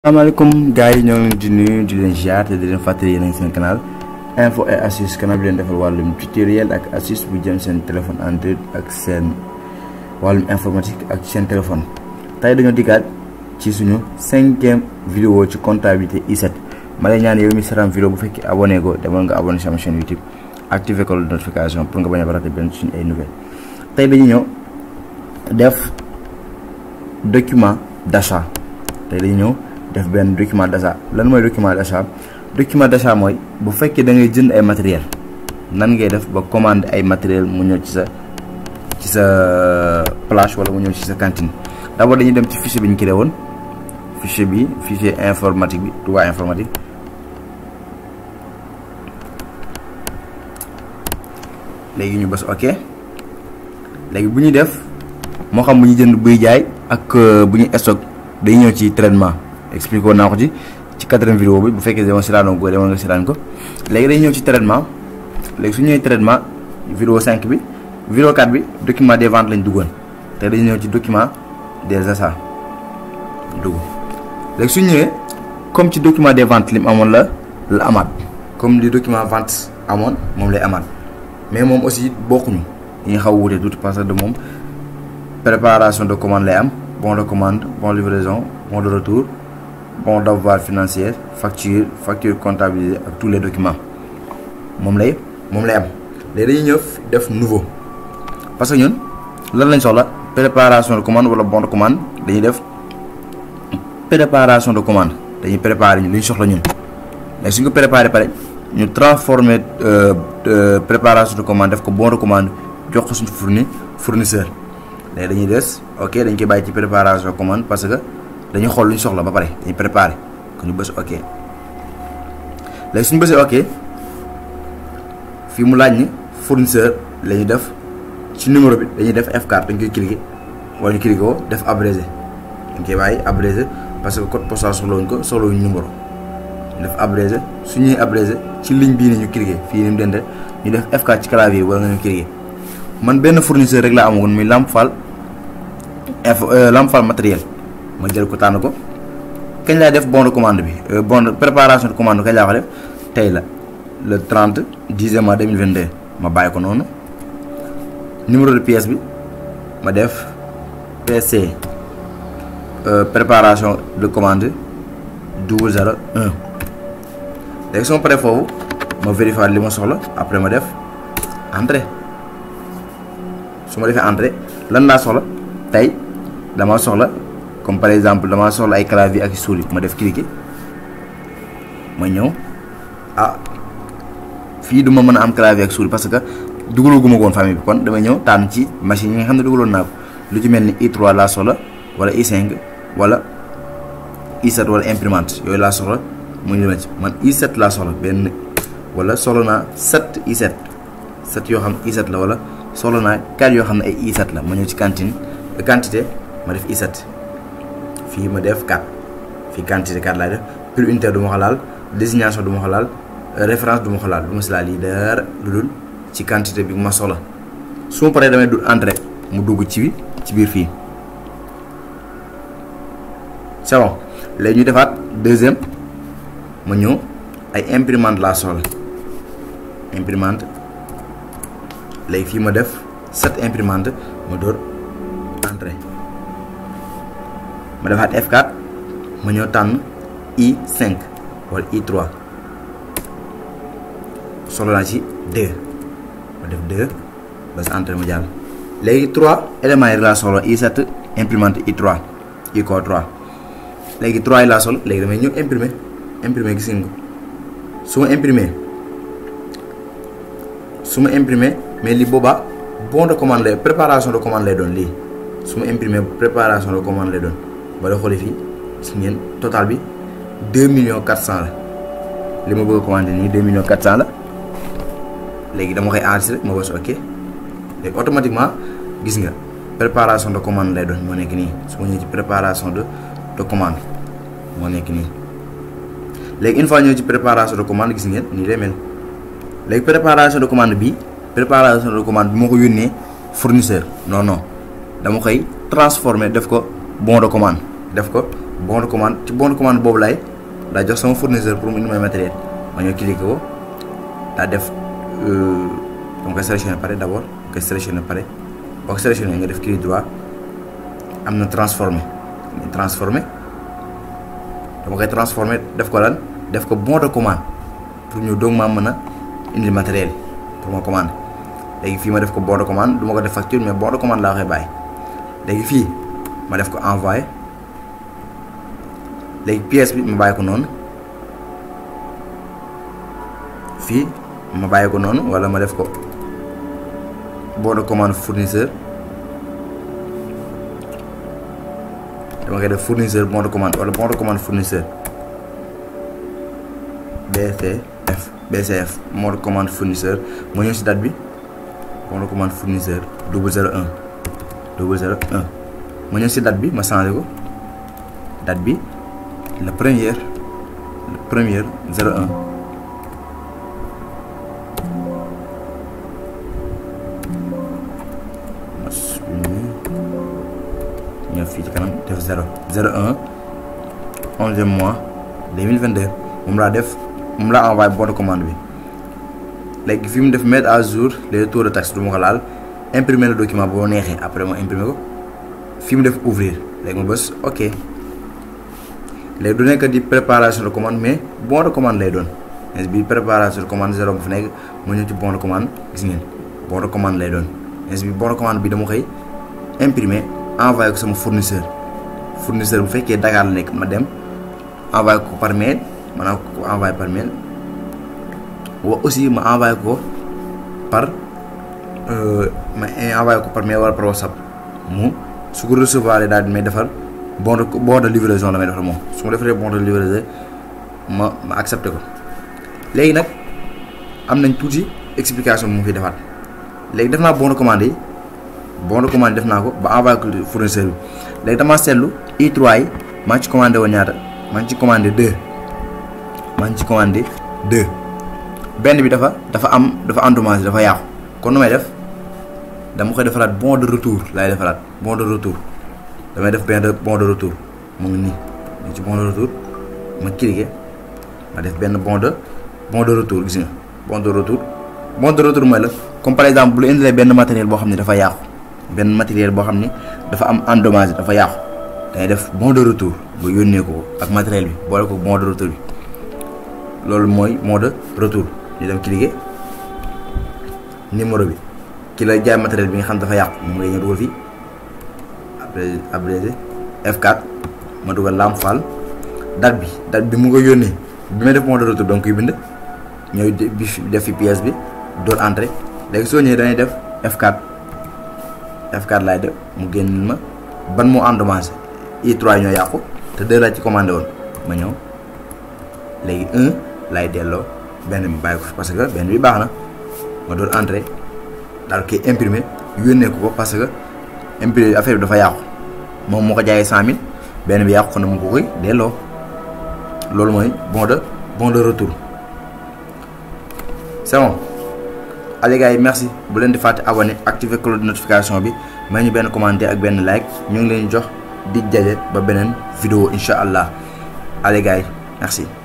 Assalamualaikum gars yi ñoo ngi leen di nuyu di leen ziar te di leen fàttali yéen a ngi seen canal info et astuce canal bi leen defal wàllum tutoriel ak astuce bu jëm seen téléphone Android ak seen wàllum informatique ak seen téléphone. tey dañoo dikkaat ci suñu 5e vidéo ci comptabilité I7 ma lay ñaan yow mi seetaan vidéo bu fekkee abonné ko demal nga abonné sama chaîne YouTube activé ko notification pour nga bañ a raté benn suñu ay nouvelles. tey dañu ñëw def document d'achat tey dañu ñëw def ben document d'achat. lan moy document d'achat? Document d'achat moy bu fekkee da ngay jënd ay matériel nan ngay def ba commander ay matériel mu ñëw ci sa place wala mu ñëw ci sa cantine. D'abord dañuy dem ci fichier bi ñu créé woon fichier informatique bi Touba informatique. léegi ñu bës ok. léegi bu ñuy def moo xam bu ñu jënd buy jaay ak bu ñuy stock day ñëw ci traitement. expliqué woon naa ko ci 4e vidéo bi bu fekkee dama silaanoo ko dama nga silaan ko. léegi day ñëw ci traitement léegi su ñëwee traitement vidéo 5 bi vidéo 4 bi document des ventes lañ duggoon te dañu ñëw ci document des achats dugg. léegi su ñëwee comme ci document des ventes lim amoon la amaat comme li document vente amoon moom lay amaat mais moom aussi bokkuñu yi xaw a wute tuuti parce que de moom préparation de commande lay am bon de commande bon livraison bon de retour bon d'avoir financier facture comptabilisée ak tous les documents moom lay am. léegi dañuy ñëw def nouveau parce que ñun lan lañ soxla préparation de commande wala bon de commande dañuy def préparation de commande dañuy préparer ñu li ñu soxla ñun. léegi suñ ko préparer pare ñu transformer préparation de commande def ko bon de commande jox ko suñu fournisseur. léegi dañuy des ok dañ koy bàyyi ci préparation de commande parce que dañuy xool lu ñu soxla ba pare dañuy préparer ko ñu bës ok. léegi suñu bësee ok fii mu laaj ni fournisseur la ñuy def ci numéro bi dañuy def F4 dañ koy cliquer wala ñu cliquer ko def abrégé dañ koy bàyyi abrégé parce que code postal soxlawuñ ko soxlawuñ numéro ñu def abrégé su ñuy abrégé ci ligne bii ni ñu cliquer fii ni mu dende ñu def F4 ci clavier wala nga ñu cliquer. man benn fournisseur rek laa amoon muy Lamp Fall matériel ma jël ko tànn ko. kañ laa def bon de commande bi bon de préparation de commande kañ laa ko def tey la le 30 10 mois 2022 ma bàyyi ko noonu. numéro de pièce bi ma def PC préparation de commande 001. léegi su ma paree foofu ma vérifier li ma soxla après ma def entrée. su ma defee entrée lan laa soxla tey dama soxla comme par exemple dama soxla ay clavier ak souris ma def cliquer ma ñëw fii du ma mën a am clavier ak souris parce que dugalaguma ko woon famille bi kon damay ñëw tànn ci machine yi nga xam ne dugaloon naa ko lu ci mel ni I3 laa soxla wala I5 wala I7 wala imprimante yooyu laa soxla mu ñu ci man I7 laa soxla benn wala soxla naa 7 I7 yoo xam ne I7 la wala. soxla naa 4 yoo xam ne ay I7 la ma ñëw ci quantité ma def I7 fii ma def 4 fii quantité 4 laay def prix unitaire du ma ko laal désignation du ma ko laal référence du ma ko laal du ma si laal lii dara lu dul ci quantité bi ma soxla. su ma paree damay dul entrée mu dugg ci biir fii c'est bon. léegi ñu defaat deuxième ma ñëw ay imprimante laa soxla imprimante. léegi fii ma def 7 imprimante ma door entrée ma defaat F4 ma ñëw tànn I5 wala I3 soxla naa ci 2 ma def 2 ba sa entrée ma jàll. léegi 3 éléments yi laa soxla I7 imprimante I3 I3 léegi 3 yi laa soxla léegi damay ñëw imprimer gis nga ko su ma imprimer mais li boobaa bon de commande lay préparation de commande lay doon lii su ma imprimé préparation de commande lay doon ba la xoolee fii gis ngeen total bi 2 400 000 la li ma bëgg a commandé nii 2 400 000 la. léegi dama koy enregistré ma bës ok léegi automatiquement gis nga préparation de commande lay doon moo nekk nii su ma ñëwee ci préparation de commande moo nekk nii. léegi une fois ñëw ci préparation de commande gis ngeen nii lay mel. léegi préparation de commande bi moo ko yónnee fournisseur non dama koy transformer def ko bon de commande bon de commande ci bon de commande boobu laay daa jox sama fournisseur pour mu indi may matériel ma ñëw cliquer ko daa def dama koy sélectionné pare d'abord nga sélectionné pare boo ko sélectionné nga def clic droit am na transformé dama koy transformé def ko lan def ko bon de commande pour ñu doog maa mën a indi matériel pour ma commande léegi fii ma def ko bon de commande du ma ko def facture mais bon de commande laa koy bàyyi léegi fii ma def ko envoyé léegi pièce bi ma bàyyi ko noonu fii ma bàyyi ko noonu wala ma def ko bon de commande fournisseur dama koy def fournisseur bon de commande wala bon de commande fournisseur BCF bon de commande fournisseur ma ñëw si date bi bon de commande fournisseur 001 ma ñëw si date bi ma changé ko date bi le premier 01 ñëw fii ci kanam def 01 11e mois 2022 moom laa def moom laa envoyé bon de commande bi léegi fi mu def mettre à jour les taux de taxe du ma ko laal imprimer le document boo neexee après ma imprimer ko fi mu def ouvrir léegi ma bës ok léegi du nekk di préparation de commande mais bon de commande lay doon mais bi préparation de commande 0 bu fi nekk ma ñëw ci bon de commande gis ngeen bon de commande lay doon mais bi bon de commande bi dama koy imprimer envoyé ko sama fournisseur bu fekkee Dakar la nekk ma dem envoyé ko par mail maanaam ko envoyé par mail wa aussi ma envoyé ko par mail wala par WhatsApp mu su ko recevoir daal di may defal bon de livraison la may defal moom su ma defaree bon de livraison ma accepté ko léegi nag am nañ tuuti explication bi mu fiy defaat léegi def naa bon de commande yi def naa ko ba envoyé ko fournisseur bi léegi damaa seetlu I3 yi maa ngi ci commandé woon ñaata maa ngi ci commandé 2 benn bi dafa endommagé dafa yàqu kon nu may def dama koy defaraat bon de retour laay defaraat bon de retour damay def bon de retour mu ngi nii ci bon de retour ma cliquer ma def benn bon de retour gis nga bon de retour mooy la comme par exemple bu la indilee benn matériel boo xam ne dafa yàqu dafa am endommagé dafa yàqu dangay def bon de retour ba yónnee ko ak matériel bi boole ko bon de retour bi loolu mooy bon de retour ñu dem cliquer numéro bi ki la jaay matériel bi nga xam dafa yàqu moom ngay ñëw dugal fii abrégé F4 ma dugal Lam Fall date bi mu nga yónnee bi may def bon de retour donc koy bind ñëw def fi pièce bi door entrée léegi soo ñëwee dañuy def F4 laay def mu génn ma ban moo endommagé I3 ñoo yàqu te 2 laa ci commandé woon ma ñëw léegi 1 laay delloo benn bi bàyyi ko parce que benn bi baax na ma door entrée daal koy imprimer yónnee ko parce que imprimer affaire bi dafa yàqu moom moo ko jaayee 100 000 benn bi yàqu na mu ko koy delloo loolu mooy bon de retour c'est bon. Allez gars yi merci bu leen di fàtte abonné activer cloche de notification bi may ñu benn commentaire ak benn like ñu ngi leen jox dig daje ba beneen vidéo incha allah allez gars yi merci.